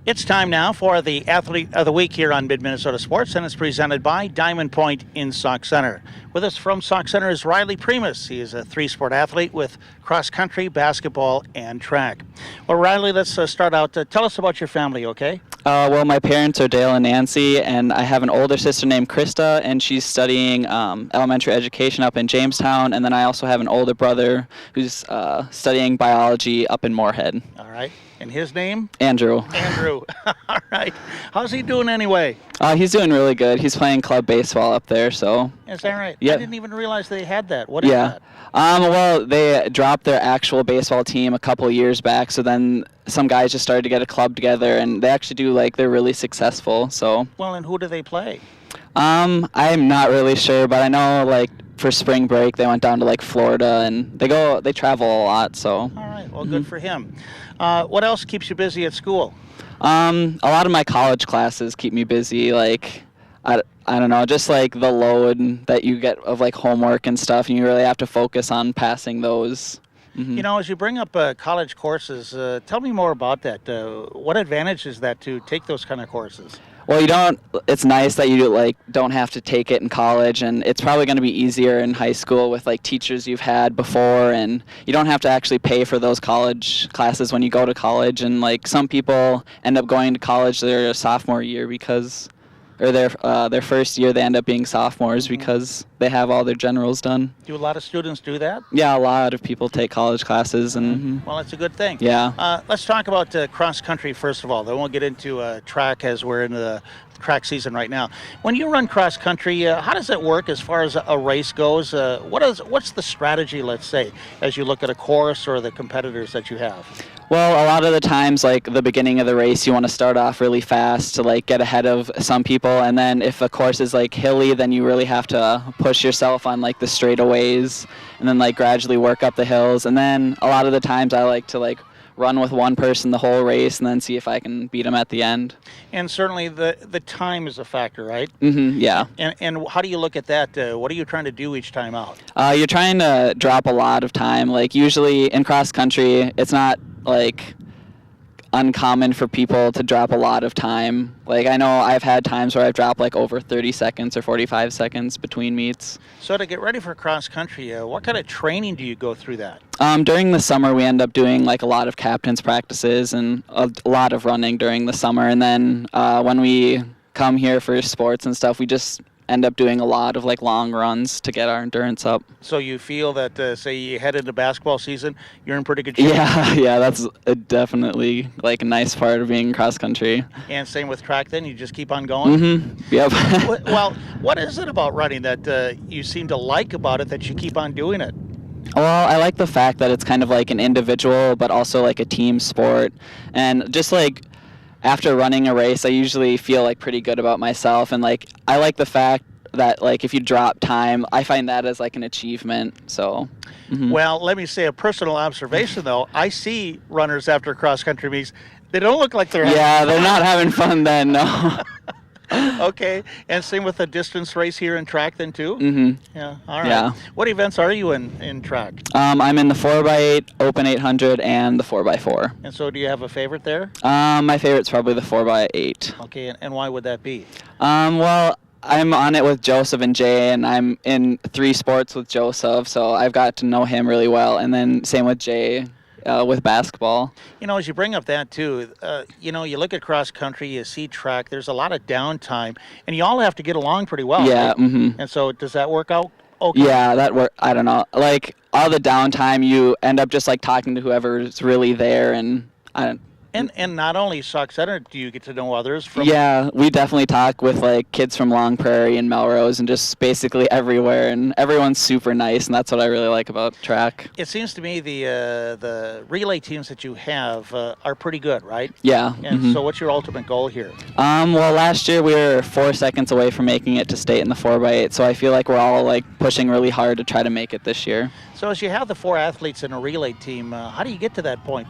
It's time now for the Athlete of the Week here on Mid-Minnesota Sports, and it's presented by Diamond Point in Sauk Centre. With us from Sauk Centre is Riley Primus. He is a three-sport athlete with cross-country, basketball, and track. Well, Riley, let's start out. Tell us about your family, okay? Well, my parents are Dale and Nancy, and I have an older sister named Krista, and she's studying elementary education up in Jamestown, and then I also have an older brother who's studying biology up in Moorhead. All right. And his name? Andrew. Andrew. All right. How's he doing anyway? He's doing really good. He's playing club baseball up there, so. Is that right? Yeah. I didn't even realize they had that. What is that? Well, they dropped their actual baseball team a couple of years back, so then some guys just started to get a club together, and they actually they're really successful, so. Well, and who do they play? I'm not really sure, but I know, for spring break, they went down to, Florida, and they travel a lot, so. All right. Well, good for him. What else keeps you busy at school? A lot of my college classes keep me busy, I don't know, just the load that you get of homework and stuff, and you really have to focus on passing those. Mm-hmm. You know, as you bring up college courses, tell me more about that. What advantage is that to take those kind of courses? Well, it's nice that you don't have to take it in college, and it's probably going to be easier in high school with teachers you've had before, and you don't have to actually pay for those college classes when you go to college. And some people end up going to college their sophomore year or their first year they end up being sophomores because they have all their generals done. Do a lot of students do that? Yeah, a lot of people take college classes. And Well, it's a good thing. Yeah. Let's talk about cross country first of all. Then we'll get into track as we're in the track season right now. When you run cross country, how does it work as far as a race goes? What's the strategy, let's say, as you look at a course or the competitors that you have? Well, a lot of the times, the beginning of the race, you want to start off really fast to get ahead of some people, and then if a course is hilly, then you really have to push yourself on the straightaways, and then gradually work up the hills. And then a lot of the times, I like to run with one person the whole race, and then see if I can beat them at the end. And certainly the time is a factor, right? Mm-hmm. Yeah. And how do you look at that? What are you trying to do each time out? You're trying to drop a lot of time. Usually in cross country, it's not uncommon for people to drop a lot of time. I know I've had times where I've dropped over 30 seconds or 45 seconds between meets. So to get ready for cross country, what kind of training do you go through that? During the summer, we end up doing a lot of captain's practices and a lot of running during the summer. And then when we come here for sports and stuff, we just end up doing a lot of long runs to get our endurance up. So you feel that, say you head into basketball season, you're in pretty good shape? Yeah, that's definitely a nice part of being cross country. And same with track then, you just keep on going? Mm-hmm. Yep. Well, what is it about running that you seem to like about it that you keep on doing it? Well, I like the fact that it's kind of an individual, but also a team sport. And just after running a race, I usually feel pretty good about myself, and I like the fact that if you drop time, I find that as an achievement. So. Mm-hmm. Well, let me say a personal observation though. I see runners after cross country meets. They don't look like they're having fun. They're not having fun then. No. Okay, and same with the distance race here in track then too? Mm-hmm. Yeah, all right. Yeah. What events are you in track? I'm in the 4x8, Open 800, and the 4x4. And so do you have a favorite there? My favorite's probably the 4x8. Okay, and why would that be? Well, I'm on it with Joseph and Jay, and I'm in 3 sports with Joseph, so I've got to know him really well, and then same with Jay. With basketball. You know, as you bring up that too, you look at cross country, you see track, there's a lot of downtime, and you all have to get along pretty well. Yeah. Right? Mm-hmm. And so does that work out okay? Yeah, that work. I don't know. All the downtime, you end up just talking to whoever's really there, and And not only Sauk Centre, do you get to know others from? Yeah, we definitely talk with kids from Long Prairie and Melrose and just basically everywhere, and everyone's super nice, and that's what I really like about track. It seems to me the relay teams that you have are pretty good, right? Yeah. And so what's your ultimate goal here? Well, last year we were 4 seconds away from making it to state in the 4x8, so I feel we're all pushing really hard to try to make it this year. So as you have the 4 athletes in a relay team, how do you get to that point,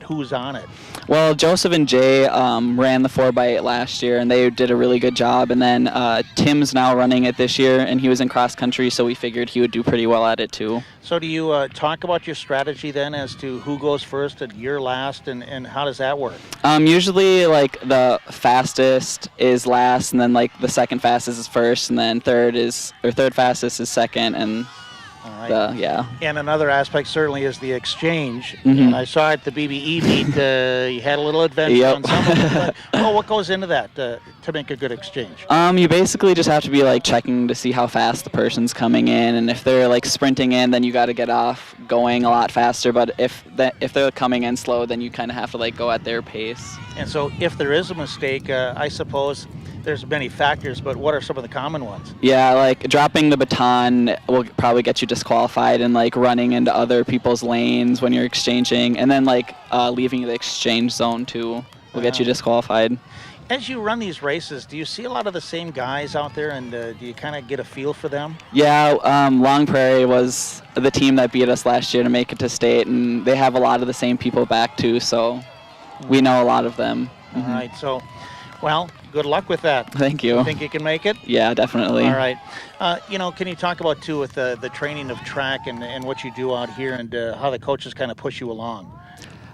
who's on it? Well, Joseph and Jay ran the 4x8 last year, and they did a really good job. And then Tim's now running it this year, and he was in cross country, so we figured he would do pretty well at it too. So do you talk about your strategy then as to who goes first and you're last, and how does that work? Usually, like, the fastest is last, and then like the second fastest is first, and then third fastest is second, and all right. yeah. And another aspect certainly is the exchange. And I saw at the BBE meet you had a little adventure on some of it. Well, what goes into that to make a good exchange? You basically just have to be like checking to see how fast the person's coming in, and if they're like sprinting in, then you got to get off going a lot faster. But if they're coming in slow, then you kind of have to like go at their pace. And so if there is a mistake, I suppose there's many factors, but what are some of the common ones? Yeah, like dropping the baton will probably get you disqualified, and like running into other people's lanes when you're exchanging, and then like leaving the exchange zone too will get you disqualified. As you run these races, do you see a lot of the same guys out there, and do you kind of get a feel for them? Yeah, Long Prairie was the team that beat us last year to make it to state, and they have a lot of the same people back too, so we know a lot of them. All right, so, well, good luck with that. Thank you. You think you can make it? Yeah, definitely. All right. Can you talk about, too, with the training of track and what you do out here, and how the coaches kind of push you along?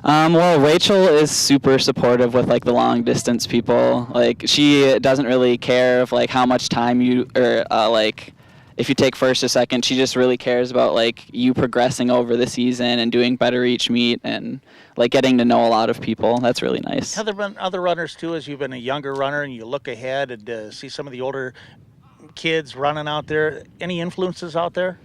Well, Rachel is super supportive with like the long distance people. Like, she doesn't really care of like how much time you like if you take first or second. She just really cares about like you progressing over the season and doing better each meet, and like getting to know a lot of people. That's really nice. Have there been other runners too, as you've been a younger runner and you look ahead and see some of the older kids running out there? Any influences out there?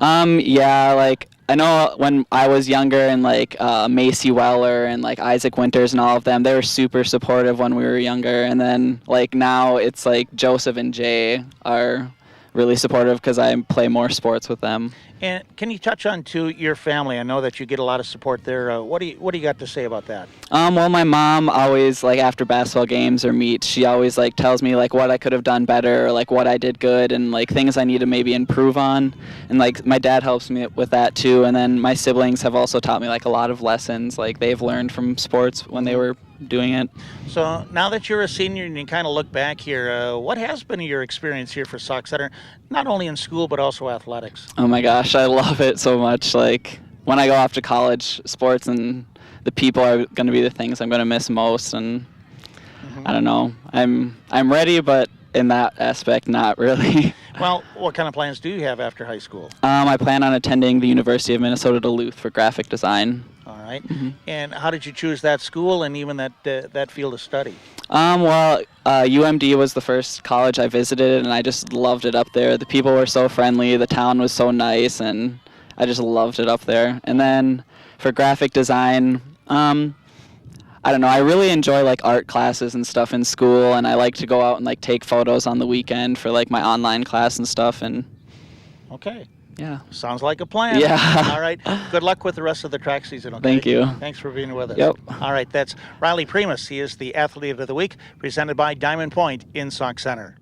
Yeah, like I know when I was younger, and like Macy Weller and like Isaac Winters and all of them, they were super supportive when we were younger. And then like now it's like Joseph and Jay are really supportive because I play more sports with them. And can you touch on too your family? I know that you get a lot of support there. What do you got to say about that? Well, my mom always, like after basketball games or meets, she always like tells me like what I could have done better, or like what I did good, and like things I need to maybe improve on. And like my dad helps me with that too. And then my siblings have also taught me like a lot of lessons like they've learned from sports when they were doing it. So now that you're a senior and you kind of look back here, what has been your experience here for Sauk Center, not only in school but also athletics? Oh my gosh, I love it so much. Like when I go off to college, sports and the people are going to be the things I'm going to miss most. And I don't know, I'm ready, but in that aspect, not really. Well, what kind of plans do you have after high school? I plan on attending the University of Minnesota Duluth for graphic design. All right. And how did you choose that school and even that field of study? Well, UMD was the first college I visited, and I just loved it up there. The people were so friendly, the town was so nice, and I just loved it up there. And then for graphic design, I don't know, I really enjoy like art classes and stuff in school, and I like to go out and like take photos on the weekend for like my online class and stuff. And okay. Yeah. Sounds like a plan. Yeah. All right. Good luck with the rest of the track season, okay? Thank you. Thanks for being with us. Yep. All right. That's Riley Primus. He is the Athlete of the Week, presented by Diamond Point in Sauk Center.